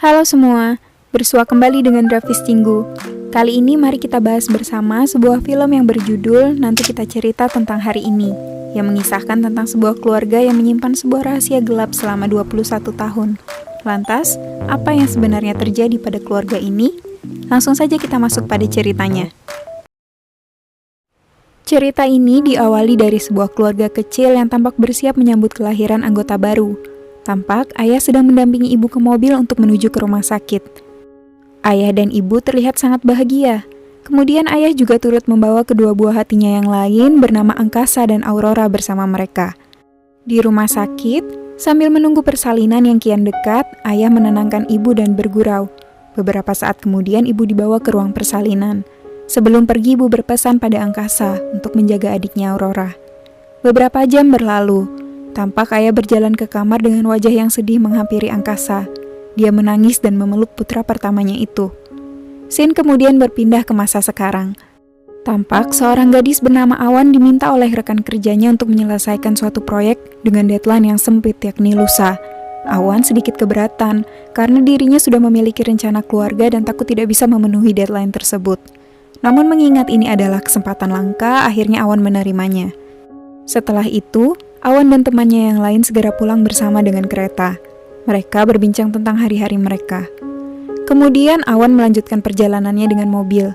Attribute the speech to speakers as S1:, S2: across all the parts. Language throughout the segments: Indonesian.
S1: Halo semua, bersua kembali dengan Grafis Cinggu. Kali ini mari kita bahas bersama sebuah film yang berjudul Nanti Kita Cerita Tentang Hari Ini, yang mengisahkan tentang sebuah keluarga yang menyimpan sebuah rahasia gelap selama 21 tahun. Lantas, apa yang sebenarnya terjadi pada keluarga ini? Langsung saja kita masuk pada ceritanya. Cerita ini diawali dari sebuah keluarga kecil yang tampak bersiap menyambut kelahiran anggota baru. Tampak ayah sedang mendampingi ibu ke mobil untuk menuju ke rumah sakit. Ayah dan ibu terlihat sangat bahagia. Kemudian ayah juga turut membawa kedua buah hatinya yang lain bernama Angkasa dan Aurora bersama mereka. Di rumah sakit, sambil menunggu persalinan yang kian dekat, ayah menenangkan ibu dan bergurau. Beberapa saat kemudian ibu dibawa ke ruang persalinan. Sebelum pergi, ibu berpesan pada Angkasa untuk menjaga adiknya Aurora. Beberapa jam berlalu. Tampak ayah berjalan ke kamar dengan wajah yang sedih menghampiri Angkasa. Dia menangis dan memeluk putra pertamanya itu. Scene kemudian berpindah ke masa sekarang. Tampak seorang gadis bernama Awan diminta oleh rekan kerjanya untuk menyelesaikan suatu proyek dengan deadline yang sempit, yakni lusa. Awan sedikit keberatan karena dirinya sudah memiliki rencana keluarga dan takut tidak bisa memenuhi deadline tersebut. Namun mengingat ini adalah kesempatan langka, akhirnya Awan menerimanya. Setelah itu, Awan dan temannya yang lain segera pulang bersama dengan kereta. Mereka berbincang tentang hari-hari mereka. Kemudian Awan melanjutkan perjalanannya dengan mobil.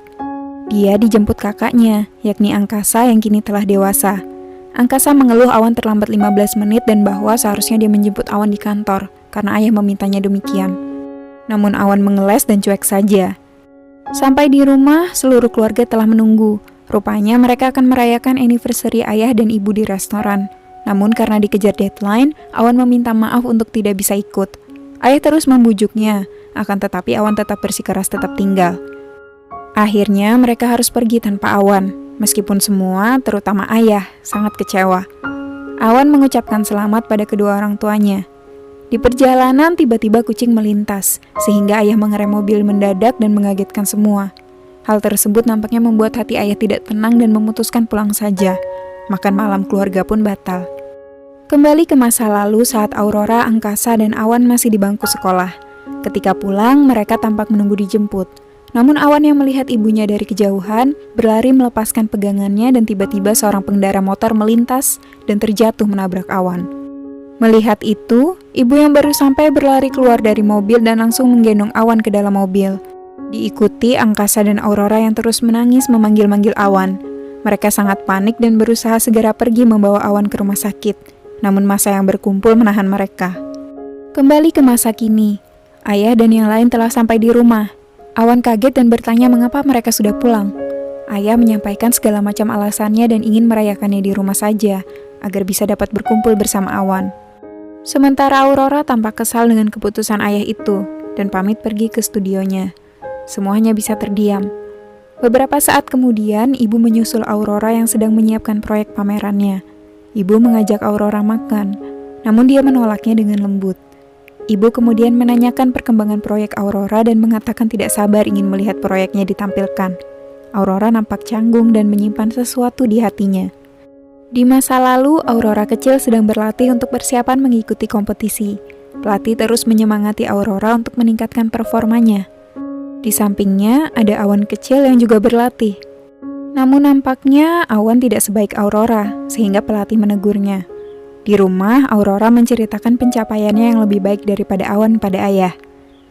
S1: Dia dijemput kakaknya, yakni Angkasa yang kini telah dewasa. Angkasa mengeluh Awan terlambat 15 menit dan bahwa seharusnya dia menjemput Awan di kantor, karena ayah memintanya demikian. Namun Awan mengeles dan cuek saja. Sampai di rumah, seluruh keluarga telah menunggu. Rupanya mereka akan merayakan anniversary ayah dan ibu di restoran. Namun karena dikejar deadline, Awan meminta maaf untuk tidak bisa ikut. Ayah terus membujuknya, akan tetapi Awan tetap bersikeras tetap tinggal. Akhirnya mereka harus pergi tanpa Awan, meskipun semua, terutama ayah, sangat kecewa. Awan mengucapkan selamat pada kedua orang tuanya. Di perjalanan tiba-tiba kucing melintas, sehingga ayah mengerem mobil mendadak dan mengagetkan semua. Hal tersebut nampaknya membuat hati ayah tidak tenang dan memutuskan pulang saja. Makan malam keluarga pun batal. Kembali ke masa lalu saat Aurora, Angkasa, dan Awan masih di bangku sekolah. Ketika pulang, mereka tampak menunggu dijemput. Namun Awan yang melihat ibunya dari kejauhan, berlari melepaskan pegangannya dan tiba-tiba seorang pengendara motor melintas dan terjatuh menabrak Awan. Melihat itu, ibu yang baru sampai berlari keluar dari mobil dan langsung menggendong Awan ke dalam mobil. Diikuti Angkasa dan Aurora yang terus menangis memanggil-manggil Awan. Mereka sangat panik dan berusaha segera pergi membawa Awan ke rumah sakit. Namun massa yang berkumpul menahan mereka. Kembali ke masa kini, ayah dan yang lain telah sampai di rumah. Awan kaget dan bertanya mengapa mereka sudah pulang. Ayah menyampaikan segala macam alasannya dan ingin merayakannya di rumah saja, agar bisa dapat berkumpul bersama Awan. Sementara Aurora tampak kesal dengan keputusan ayah itu, dan pamit pergi ke studionya. Semuanya bisa terdiam. Beberapa saat kemudian, ibu menyusul Aurora yang sedang menyiapkan proyek pamerannya. Ibu mengajak Aurora makan, namun dia menolaknya dengan lembut. Ibu kemudian menanyakan perkembangan proyek Aurora dan mengatakan tidak sabar ingin melihat proyeknya ditampilkan. Aurora nampak canggung dan menyimpan sesuatu di hatinya. Di masa lalu, Aurora kecil sedang berlatih untuk persiapan mengikuti kompetisi. Pelatih terus menyemangati Aurora untuk meningkatkan performanya. Di sampingnya, ada Awan kecil yang juga berlatih. Namun nampaknya Awan tidak sebaik Aurora, sehingga pelatih menegurnya. Di rumah, Aurora menceritakan pencapaiannya yang lebih baik daripada Awan pada ayah.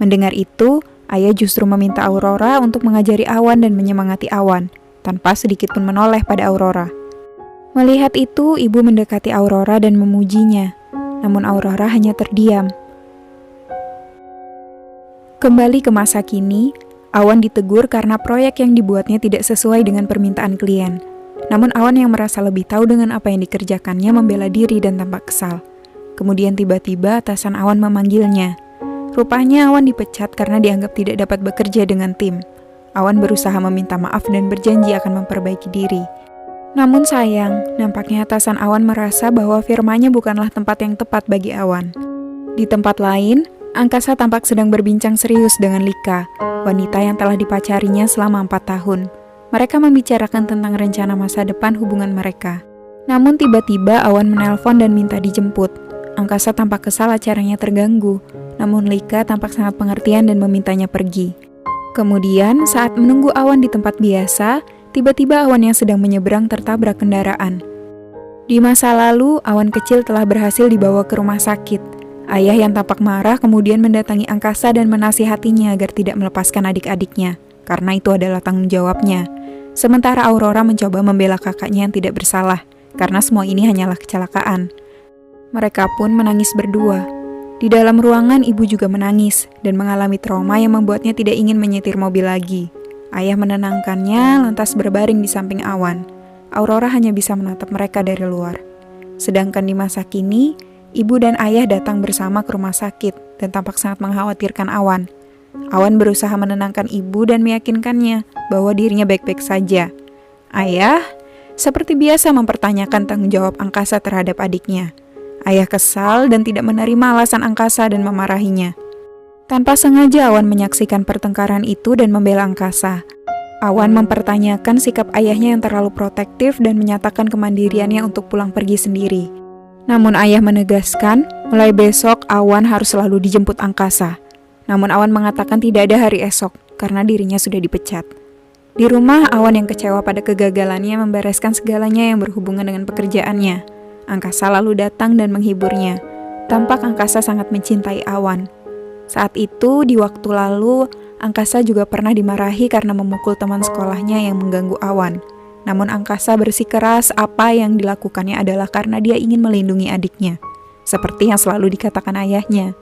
S1: Mendengar itu, ayah justru meminta Aurora untuk mengajari Awan dan menyemangati Awan, tanpa sedikit pun menoleh pada Aurora. Melihat itu, ibu mendekati Aurora dan memujinya. Namun Aurora hanya terdiam. Kembali ke masa kini, Awan ditegur karena proyek yang dibuatnya tidak sesuai dengan permintaan klien. Namun Awan yang merasa lebih tahu dengan apa yang dikerjakannya membela diri dan tampak kesal. Kemudian tiba-tiba atasan Awan memanggilnya. Rupanya Awan dipecat karena dianggap tidak dapat bekerja dengan tim. Awan berusaha meminta maaf dan berjanji akan memperbaiki diri. Namun sayang, nampaknya atasan Awan merasa bahwa firmanya bukanlah tempat yang tepat bagi Awan. Di tempat lain, Angkasa tampak sedang berbincang serius dengan Lika, wanita yang telah dipacarinya selama 4 tahun. Mereka membicarakan tentang rencana masa depan hubungan mereka. Namun tiba-tiba Awan menelpon dan minta dijemput. Angkasa tampak kesal acaranya terganggu, namun Lika tampak sangat pengertian dan memintanya pergi. Kemudian, saat menunggu Awan di tempat biasa, tiba-tiba Awan yang sedang menyeberang tertabrak kendaraan. Di masa lalu, Awan kecil telah berhasil dibawa ke rumah sakit. Ayah yang tampak marah kemudian mendatangi Angkasa dan menasihatinya agar tidak melepaskan adik-adiknya, karena itu adalah tanggung jawabnya. Sementara Aurora mencoba membela kakaknya yang tidak bersalah, karena semua ini hanyalah kecelakaan. Mereka pun menangis berdua. Di dalam ruangan, ibu juga menangis dan mengalami trauma yang membuatnya tidak ingin menyetir mobil lagi. Ayah menenangkannya, lantas berbaring di samping Awan. Aurora hanya bisa menatap mereka dari luar. Sedangkan di masa kini, ibu dan ayah datang bersama ke rumah sakit dan tampak sangat mengkhawatirkan Awan. Awan berusaha menenangkan ibu dan meyakinkannya bahwa dirinya baik-baik saja. Ayah, seperti biasa mempertanyakan tanggung jawab Angkasa terhadap adiknya. Ayah kesal dan tidak menerima alasan Angkasa dan memarahinya. Tanpa sengaja Awan menyaksikan pertengkaran itu dan membela Angkasa. Awan mempertanyakan sikap ayahnya yang terlalu protektif dan menyatakan kemandiriannya untuk pulang pergi sendiri. Namun ayah menegaskan, mulai besok Awan harus selalu dijemput Angkasa. Namun Awan mengatakan tidak ada hari esok, karena dirinya sudah dipecat. Di rumah, Awan yang kecewa pada kegagalannya membereskan segalanya yang berhubungan dengan pekerjaannya. Angkasa lalu datang dan menghiburnya. Tampak Angkasa sangat mencintai Awan. Saat itu, di waktu lalu, Angkasa juga pernah dimarahi karena memukul teman sekolahnya yang mengganggu Awan. Namun Angkasa bersikeras apa yang dilakukannya adalah karena dia ingin melindungi adiknya, seperti yang selalu dikatakan ayahnya.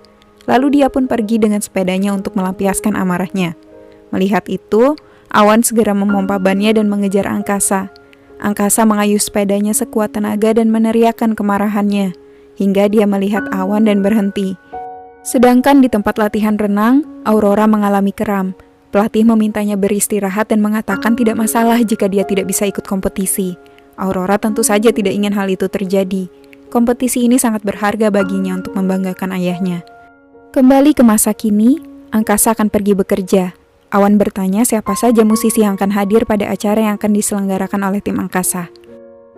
S1: Lalu dia pun pergi dengan sepedanya untuk melampiaskan amarahnya. Melihat itu, Awan segera memompa bannya dan mengejar Angkasa. Angkasa mengayuh sepedanya sekuat tenaga dan meneriakkan kemarahannya, hingga dia melihat Awan dan berhenti. Sedangkan di tempat latihan renang, Aurora mengalami kram. Pelatih memintanya beristirahat dan mengatakan tidak masalah jika dia tidak bisa ikut kompetisi. Aurora tentu saja tidak ingin hal itu terjadi. Kompetisi ini sangat berharga baginya untuk membanggakan ayahnya. Kembali ke masa kini, Angkasa akan pergi bekerja. Awan bertanya siapa saja musisi yang akan hadir pada acara yang akan diselenggarakan oleh tim Angkasa.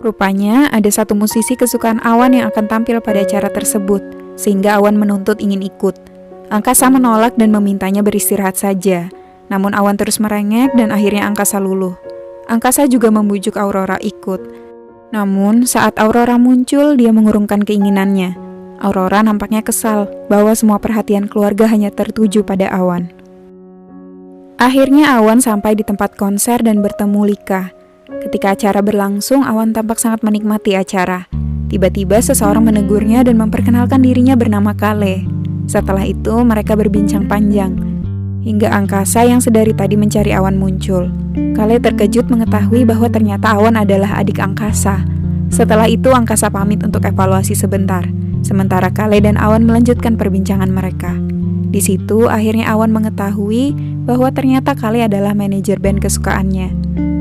S1: Rupanya ada satu musisi kesukaan Awan yang akan tampil pada acara tersebut, sehingga Awan menuntut ingin ikut. Angkasa menolak dan memintanya beristirahat saja. Namun Awan terus merengek dan akhirnya Angkasa luluh. Angkasa juga membujuk Aurora ikut. Namun saat Aurora muncul, dia mengurungkan keinginannya. Aurora nampaknya kesal bahwa semua perhatian keluarga hanya tertuju pada Awan. Akhirnya Awan sampai di tempat konser dan bertemu Lika. Ketika acara berlangsung, Awan tampak sangat menikmati acara. Tiba-tiba seseorang menegurnya dan memperkenalkan dirinya bernama Kale. Setelah itu mereka berbincang panjang, hingga Angkasa yang sedari tadi mencari Awan muncul. Kale terkejut mengetahui bahwa ternyata Awan adalah adik Angkasa. Setelah itu Angkasa pamit untuk evaluasi sebentar, sementara Kale dan Awan melanjutkan perbincangan mereka. Di situ akhirnya Awan mengetahui bahwa ternyata Kale adalah manajer band kesukaannya.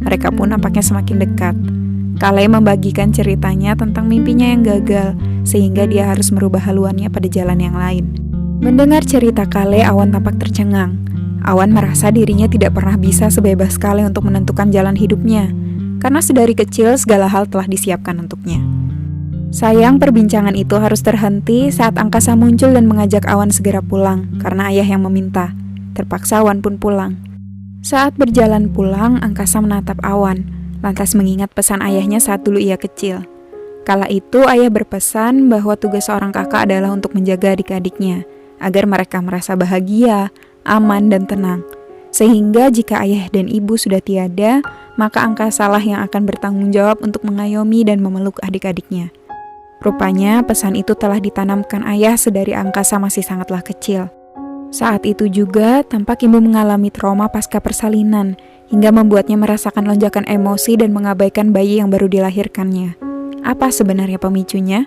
S1: Mereka pun nampaknya semakin dekat. Kale membagikan ceritanya tentang mimpinya yang gagal, sehingga dia harus merubah haluannya pada jalan yang lain. Mendengar cerita Kale, Awan tampak tercengang. Awan merasa dirinya tidak pernah bisa sebebas Kale untuk menentukan jalan hidupnya, karena sedari kecil segala hal telah disiapkan untuknya. Sayang perbincangan itu harus terhenti saat Angkasa muncul dan mengajak Awan segera pulang, karena ayah yang meminta. Terpaksa Awan pun pulang. Saat berjalan pulang, Angkasa menatap Awan, lantas mengingat pesan ayahnya saat dulu ia kecil. Kala itu ayah berpesan bahwa tugas seorang kakak adalah untuk menjaga adik-adiknya, agar mereka merasa bahagia, aman, dan tenang. Sehingga jika ayah dan ibu sudah tiada, maka Angkasalah yang akan bertanggung jawab untuk mengayomi dan memeluk adik-adiknya. Rupanya pesan itu telah ditanamkan ayah sedari Angkasa masih sangatlah kecil. Saat itu juga tampak ibu mengalami trauma pasca persalinan, hingga membuatnya merasakan lonjakan emosi dan mengabaikan bayi yang baru dilahirkannya. Apa sebenarnya pemicunya?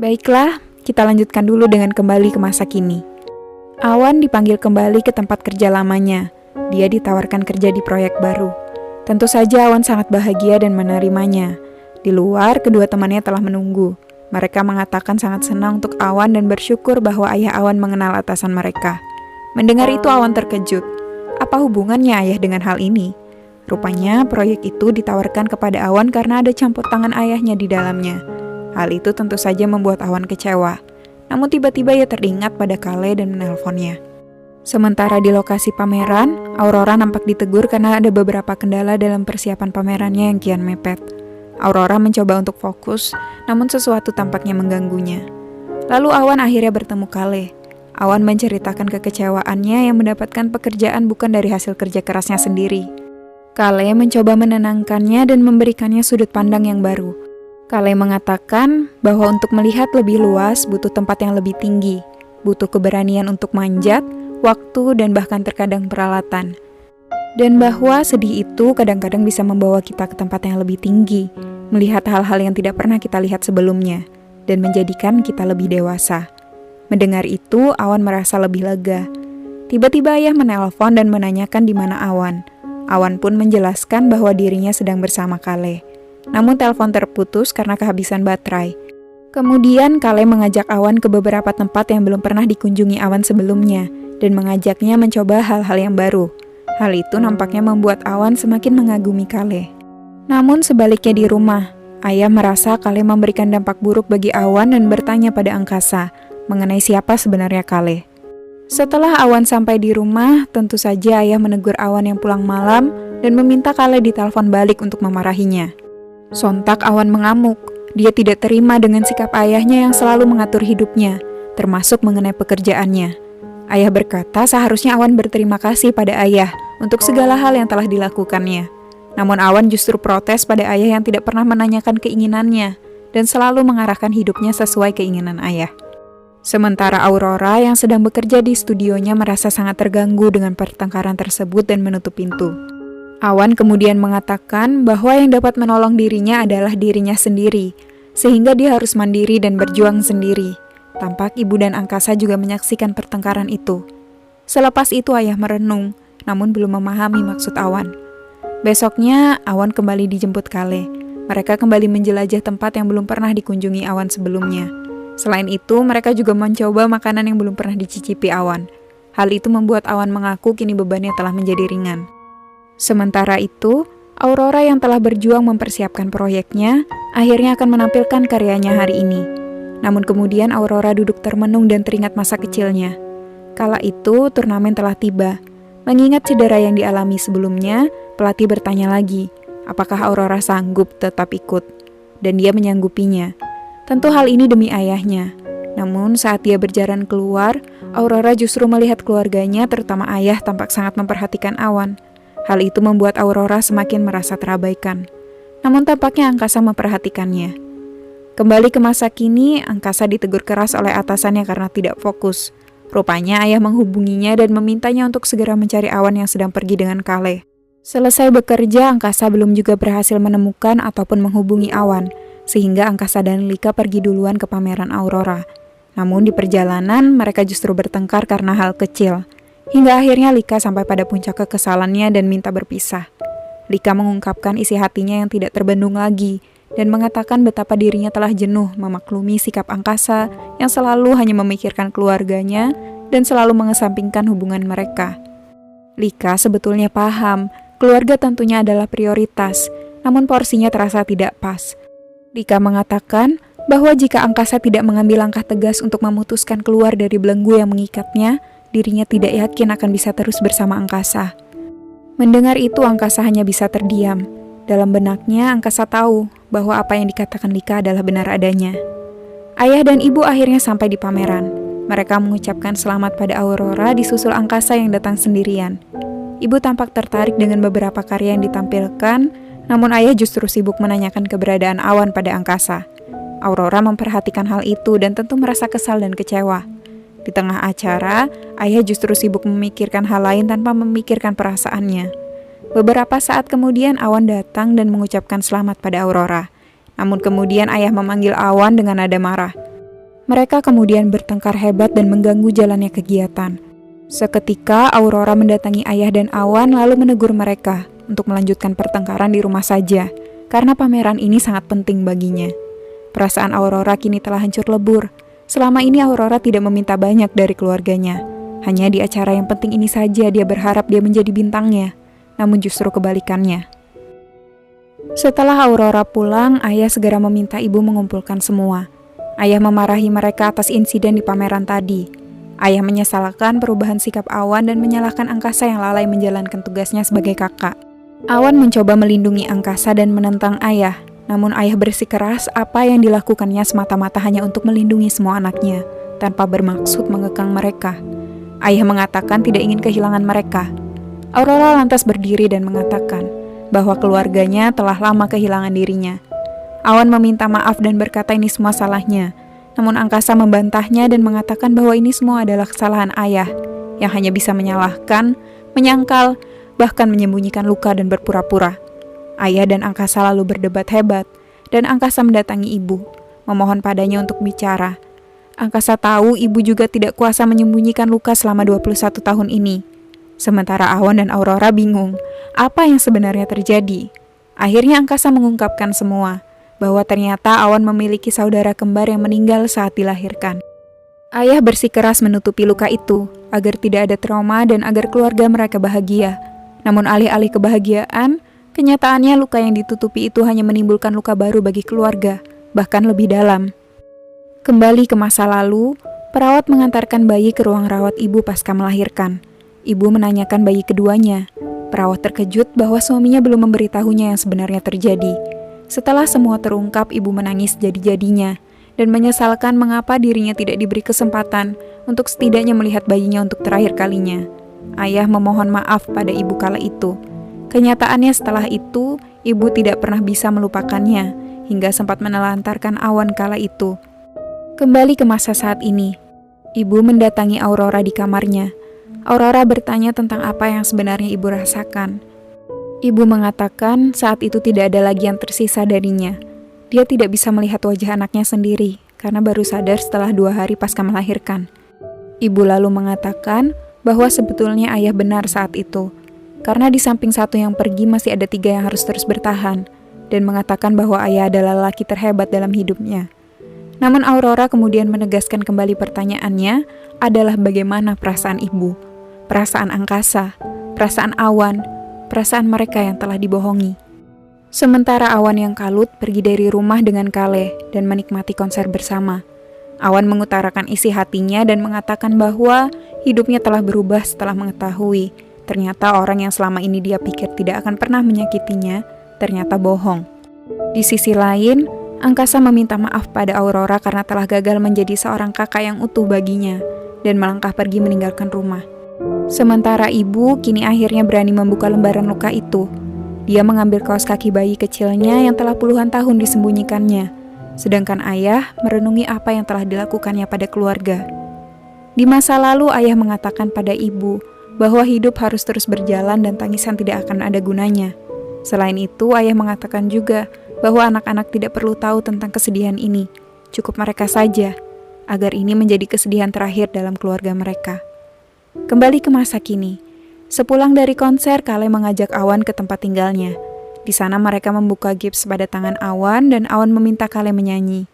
S1: Baiklah, kita lanjutkan dulu dengan kembali ke masa kini. Awan dipanggil kembali ke tempat kerja lamanya. Dia ditawarkan kerja di proyek baru. Tentu saja Awan sangat bahagia dan menerimanya. Di luar, kedua temannya telah menunggu. Mereka mengatakan sangat senang untuk Awan dan bersyukur bahwa ayah Awan mengenal atasan mereka. Mendengar itu Awan terkejut. Apa hubungannya ayah dengan hal ini? Rupanya proyek itu ditawarkan kepada Awan karena ada campur tangan ayahnya di dalamnya. Hal itu tentu saja membuat Awan kecewa. Namun tiba-tiba ia teringat pada Kale dan menelponnya. Sementara di lokasi pameran, Aurora nampak ditegur karena ada beberapa kendala dalam persiapan pamerannya yang kian mepet. Aurora mencoba untuk fokus, namun sesuatu tampaknya mengganggunya. Lalu Awan akhirnya bertemu Kale. Awan menceritakan kekecewaannya yang mendapatkan pekerjaan bukan dari hasil kerja kerasnya sendiri. Kale mencoba menenangkannya dan memberikannya sudut pandang yang baru. Kale mengatakan bahwa untuk melihat lebih luas butuh tempat yang lebih tinggi, butuh keberanian untuk manjat, waktu, dan bahkan terkadang peralatan. Dan bahwa sedih itu kadang-kadang bisa membawa kita ke tempat yang lebih tinggi, melihat hal-hal yang tidak pernah kita lihat sebelumnya, dan menjadikan kita lebih dewasa. Mendengar itu, Awan merasa lebih lega. Tiba-tiba ayah menelpon dan menanyakan di mana Awan. Awan pun menjelaskan bahwa dirinya sedang bersama Kale. Namun telepon terputus karena kehabisan baterai. Kemudian Kale mengajak Awan ke beberapa tempat yang belum pernah dikunjungi Awan sebelumnya, dan mengajaknya mencoba hal-hal yang baru. Hal itu nampaknya membuat Awan semakin mengagumi Kale. Namun sebaliknya di rumah, ayah merasa Kale memberikan dampak buruk bagi Awan dan bertanya pada angkasa mengenai siapa sebenarnya Kale. Setelah Awan sampai di rumah, tentu saja ayah menegur Awan yang pulang malam dan meminta Kale ditelepon balik untuk memarahinya. Sontak Awan mengamuk. Dia tidak terima dengan sikap ayahnya yang selalu mengatur hidupnya, termasuk mengenai pekerjaannya. Ayah berkata seharusnya Awan berterima kasih pada ayah untuk segala hal yang telah dilakukannya. Namun Awan justru protes pada ayah yang tidak pernah menanyakan keinginannya dan selalu mengarahkan hidupnya sesuai keinginan ayah. Sementara Aurora yang sedang bekerja di studionya merasa sangat terganggu dengan pertengkaran tersebut dan menutup pintu. Awan kemudian mengatakan bahwa yang dapat menolong dirinya adalah dirinya sendiri, sehingga dia harus mandiri dan berjuang sendiri. Tampak ibu dan angkasa juga menyaksikan pertengkaran itu. Selepas itu ayah merenung, namun belum memahami maksud Awan. Besoknya, Awan kembali dijemput Kale. Mereka kembali menjelajah tempat yang belum pernah dikunjungi Awan sebelumnya. Selain itu, mereka juga mencoba makanan yang belum pernah dicicipi Awan. Hal itu membuat Awan mengaku kini bebannya telah menjadi ringan. Sementara itu, Aurora yang telah berjuang mempersiapkan proyeknya, akhirnya akan menampilkan karyanya hari ini. Namun kemudian Aurora duduk termenung dan teringat masa kecilnya. Kala itu, turnamen telah tiba. Mengingat cedera yang dialami sebelumnya, pelatih bertanya lagi, apakah Aurora sanggup tetap ikut? Dan dia menyanggupinya. Tentu hal ini demi ayahnya. Namun saat dia berjalan keluar, Aurora justru melihat keluarganya, terutama ayah, tampak sangat memperhatikan Awan. Hal itu membuat Aurora semakin merasa terabaikan. Namun tampaknya Angkasa memperhatikannya. Kembali ke masa kini, Angkasa ditegur keras oleh atasannya karena tidak fokus. Rupanya ayah menghubunginya dan memintanya untuk segera mencari Awan yang sedang pergi dengan Kale. Selesai bekerja, Angkasa belum juga berhasil menemukan ataupun menghubungi Awan, sehingga Angkasa dan Lika pergi duluan ke pameran Aurora. Namun di perjalanan, mereka justru bertengkar karena hal kecil. Hingga akhirnya Lika sampai pada puncak kekesalannya dan minta berpisah. Lika mengungkapkan isi hatinya yang tidak terbendung lagi, dan mengatakan betapa dirinya telah jenuh memaklumi sikap Angkasa yang selalu hanya memikirkan keluarganya dan selalu mengesampingkan hubungan mereka. Lika sebetulnya paham, keluarga tentunya adalah prioritas, namun porsinya terasa tidak pas. Lika mengatakan bahwa jika Angkasa tidak mengambil langkah tegas untuk memutuskan keluar dari belenggu yang mengikatnya, dirinya tidak yakin akan bisa terus bersama Angkasa. Mendengar itu, Angkasa hanya bisa terdiam. Dalam benaknya, Angkasa tahu bahwa apa yang dikatakan Lika adalah benar adanya. Ayah dan ibu akhirnya sampai di pameran. Mereka mengucapkan selamat pada Aurora disusul Angkasa yang datang sendirian. Ibu tampak tertarik dengan beberapa karya yang ditampilkan, namun ayah justru sibuk menanyakan keberadaan Awan pada Angkasa. Aurora memperhatikan hal itu dan tentu merasa kesal dan kecewa. Di tengah acara, ayah justru sibuk memikirkan hal lain tanpa memikirkan perasaannya. Beberapa saat kemudian Awan datang dan mengucapkan selamat pada Aurora. Namun kemudian ayah memanggil Awan dengan nada marah. Mereka kemudian bertengkar hebat dan mengganggu jalannya kegiatan. Seketika Aurora mendatangi ayah dan Awan lalu menegur mereka untuk melanjutkan pertengkaran di rumah saja, karena pameran ini sangat penting baginya. Perasaan Aurora kini telah hancur lebur. Selama ini Aurora tidak meminta banyak dari keluarganya. Hanya di acara yang penting ini saja dia berharap dia menjadi bintangnya. Namun justru kebalikannya. Setelah Aurora pulang, ayah segera meminta ibu mengumpulkan semua. Ayah memarahi mereka atas insiden di pameran tadi. Ayah menyesalkan perubahan sikap Awan dan menyalahkan Angkasa yang lalai menjalankan tugasnya sebagai kakak. Awan mencoba melindungi Angkasa dan menentang ayah, namun ayah bersikeras apa yang dilakukannya semata-mata hanya untuk melindungi semua anaknya, tanpa bermaksud mengekang mereka. Ayah mengatakan tidak ingin kehilangan mereka. Aurora lantas berdiri dan mengatakan bahwa keluarganya telah lama kehilangan dirinya. Awan meminta maaf dan berkata ini semua salahnya, namun Angkasa membantahnya dan mengatakan bahwa ini semua adalah kesalahan ayah, yang hanya bisa menyalahkan, menyangkal, bahkan menyembunyikan luka dan berpura-pura. Ayah dan Angkasa lalu berdebat hebat, dan Angkasa mendatangi ibu, memohon padanya untuk bicara. Angkasa tahu ibu juga tidak kuasa menyembunyikan luka selama 21 tahun ini. Sementara Awan dan Aurora bingung, apa yang sebenarnya terjadi. Akhirnya Angkasa mengungkapkan semua, bahwa ternyata Awan memiliki saudara kembar yang meninggal saat dilahirkan. Ayah bersikeras menutupi luka itu, agar tidak ada trauma dan agar keluarga mereka bahagia. Namun alih-alih kebahagiaan, kenyataannya luka yang ditutupi itu hanya menimbulkan luka baru bagi keluarga, bahkan lebih dalam. Kembali ke masa lalu, perawat mengantarkan bayi ke ruang rawat ibu pasca melahirkan. Ibu menanyakan bayi keduanya. Perawat terkejut bahwa suaminya belum memberitahunya yang sebenarnya terjadi. Setelah semua terungkap, ibu menangis jadi-jadinya dan menyesalkan mengapa dirinya tidak diberi kesempatan untuk setidaknya melihat bayinya untuk terakhir kalinya. Ayah memohon maaf pada ibu kala itu. Kenyataannya setelah itu, ibu tidak pernah bisa melupakannya hingga sempat menelantarkan Awan kala itu. Kembali ke masa saat ini, ibu mendatangi Aurora di kamarnya. Aurora bertanya tentang apa yang sebenarnya ibu rasakan. Ibu mengatakan saat itu tidak ada lagi yang tersisa darinya. Dia tidak bisa melihat wajah anaknya sendiri karena baru sadar setelah 2 hari pasca melahirkan. Ibu lalu mengatakan bahwa sebetulnya ayah benar saat itu, karena di samping satu yang pergi masih ada 3 yang harus terus bertahan, dan mengatakan bahwa ayah adalah lelaki terhebat dalam hidupnya. Namun Aurora kemudian menegaskan kembali pertanyaannya adalah bagaimana perasaan ibu, perasaan Angkasa, perasaan Awan, perasaan mereka yang telah dibohongi. Sementara Awan yang kalut pergi dari rumah dengan Kale dan menikmati konser bersama. Awan mengutarakan isi hatinya dan mengatakan bahwa hidupnya telah berubah setelah mengetahui ternyata orang yang selama ini dia pikir tidak akan pernah menyakitinya, ternyata bohong. Di sisi lain, Angkasa meminta maaf pada Aurora karena telah gagal menjadi seorang kakak yang utuh baginya dan melangkah pergi meninggalkan rumah. Sementara ibu kini akhirnya berani membuka lembaran luka itu. Dia mengambil kaos kaki bayi kecilnya yang telah puluhan tahun disembunyikannya, sedangkan ayah merenungi apa yang telah dilakukannya pada keluarga. Di masa lalu ayah mengatakan pada ibu bahwa hidup harus terus berjalan dan tangisan tidak akan ada gunanya. Selain itu, ayah mengatakan juga bahwa anak-anak tidak perlu tahu tentang kesedihan ini, cukup mereka saja, agar ini menjadi kesedihan terakhir dalam keluarga mereka. Kembali ke masa kini, sepulang dari konser, Kale mengajak Awan ke tempat tinggalnya. Di sana mereka membuka gips pada tangan Awan dan Awan meminta Kale menyanyi.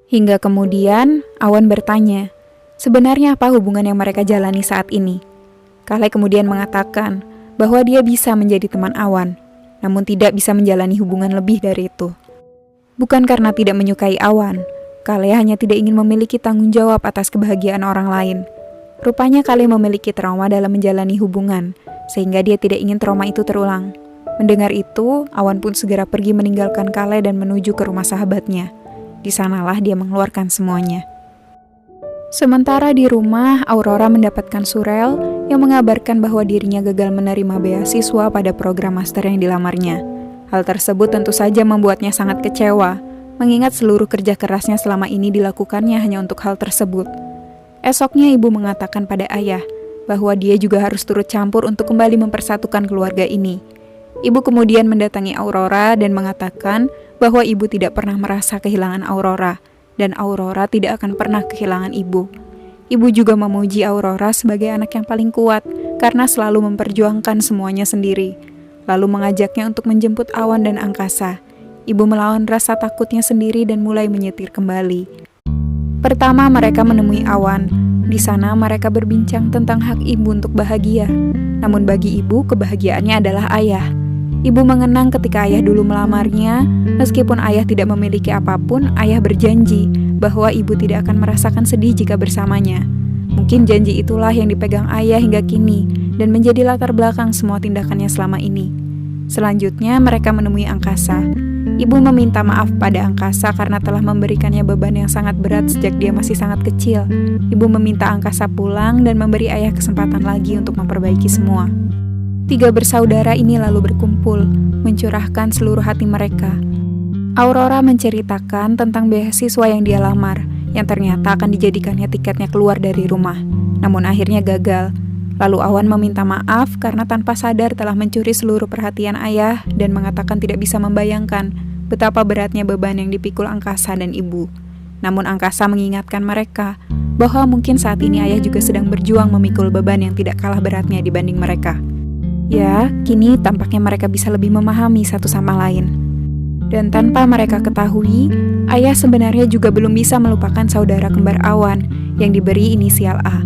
S1: Hingga kemudian, Awan bertanya, sebenarnya apa hubungan yang mereka jalani saat ini? Kale kemudian mengatakan bahwa dia bisa menjadi teman Awan, namun tidak bisa menjalani hubungan lebih dari itu. Bukan karena tidak menyukai Awan, Kale hanya tidak ingin memiliki tanggung jawab atas kebahagiaan orang lain. Rupanya Kale memiliki trauma dalam menjalani hubungan, sehingga dia tidak ingin trauma itu terulang. Mendengar itu, Awan pun segera pergi meninggalkan Kale dan menuju ke rumah sahabatnya. Di sanalah dia mengeluarkan semuanya. Sementara di rumah, Aurora mendapatkan surel yang mengabarkan bahwa dirinya gagal menerima beasiswa pada program master yang dilamarnya. Hal tersebut tentu saja membuatnya sangat kecewa, mengingat seluruh kerja kerasnya selama ini dilakukannya hanya untuk hal tersebut. Esoknya ibu mengatakan pada ayah bahwa dia juga harus turut campur untuk kembali mempersatukan keluarga ini. Ibu kemudian mendatangi Aurora dan mengatakan bahwa ibu tidak pernah merasa kehilangan Aurora, dan Aurora tidak akan pernah kehilangan ibu. Ibu juga memuji Aurora sebagai anak yang paling kuat karena selalu memperjuangkan semuanya sendiri. Lalu mengajaknya untuk menjemput Awan dan Angkasa. Ibu melawan rasa takutnya sendiri dan mulai menyetir kembali. Pertama mereka menemui Awan. Di sana mereka berbincang tentang hak ibu untuk bahagia. Namun bagi ibu, kebahagiaannya adalah ayah. Ibu mengenang ketika ayah dulu melamarnya, meskipun ayah tidak memiliki apapun, ayah berjanji bahwa ibu tidak akan merasakan sedih jika bersamanya. Mungkin janji itulah yang dipegang ayah hingga kini dan menjadi latar belakang semua tindakannya selama ini. Selanjutnya mereka menemui Angkasa. Ibu meminta maaf pada Angkasa karena telah memberikannya beban yang sangat berat sejak dia masih sangat kecil. Ibu meminta Angkasa pulang dan memberi ayah kesempatan lagi untuk memperbaiki semua. 3 bersaudara ini lalu berkumpul, mencurahkan seluruh hati mereka. Aurora menceritakan tentang beasiswa yang dia lamar, yang ternyata akan dijadikannya tiketnya keluar dari rumah. Namun akhirnya gagal. Lalu Awan meminta maaf karena tanpa sadar telah mencuri seluruh perhatian ayah dan mengatakan tidak bisa membayangkan betapa beratnya beban yang dipikul Angkasa dan ibu. Namun Angkasa mengingatkan mereka bahwa mungkin saat ini ayah juga sedang berjuang memikul beban yang tidak kalah beratnya dibanding mereka. Ya, kini tampaknya mereka bisa lebih memahami satu sama lain. Dan tanpa mereka ketahui, ayah sebenarnya juga belum bisa melupakan saudara kembar Awan yang diberi inisial A.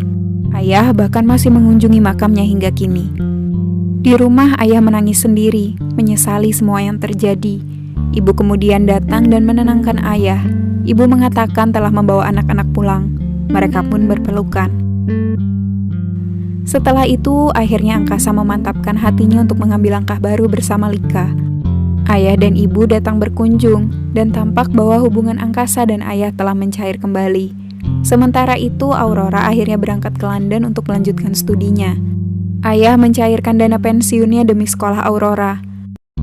S1: Ayah bahkan masih mengunjungi makamnya hingga kini. Di rumah ayah menangis sendiri, menyesali semua yang terjadi. Ibu kemudian datang dan menenangkan ayah. Ibu mengatakan telah membawa anak-anak pulang. Mereka pun berpelukan. Setelah itu, akhirnya Angkasa memantapkan hatinya untuk mengambil langkah baru bersama Lika. Ayah dan ibu datang berkunjung, dan tampak bahwa hubungan Angkasa dan ayah telah mencair kembali. Sementara itu, Aurora akhirnya berangkat ke London untuk melanjutkan studinya. Ayah mencairkan dana pensiunnya demi sekolah Aurora.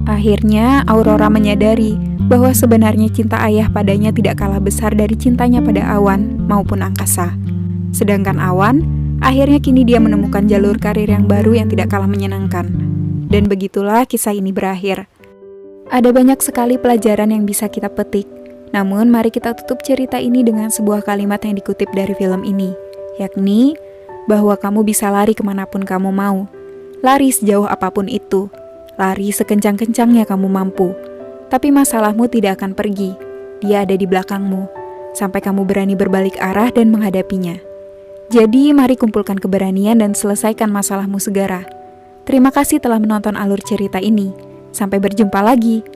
S1: Akhirnya, Aurora menyadari bahwa sebenarnya cinta ayah padanya tidak kalah besar dari cintanya pada Awan maupun Angkasa. Sedangkan Awan, akhirnya kini dia menemukan jalur karir yang baru yang tidak kalah menyenangkan. Dan begitulah kisah ini berakhir. Ada banyak sekali pelajaran yang bisa kita petik. Namun, mari kita tutup cerita ini dengan sebuah kalimat yang dikutip dari film ini, yakni, bahwa kamu bisa lari kemanapun kamu mau. Lari sejauh apapun itu. Lari sekencang-kencangnya kamu mampu. Tapi masalahmu tidak akan pergi. Dia ada di belakangmu, sampai kamu berani berbalik arah dan menghadapinya. Jadi, mari kumpulkan keberanian dan selesaikan masalahmu segera. Terima kasih telah menonton alur cerita ini. Sampai berjumpa lagi.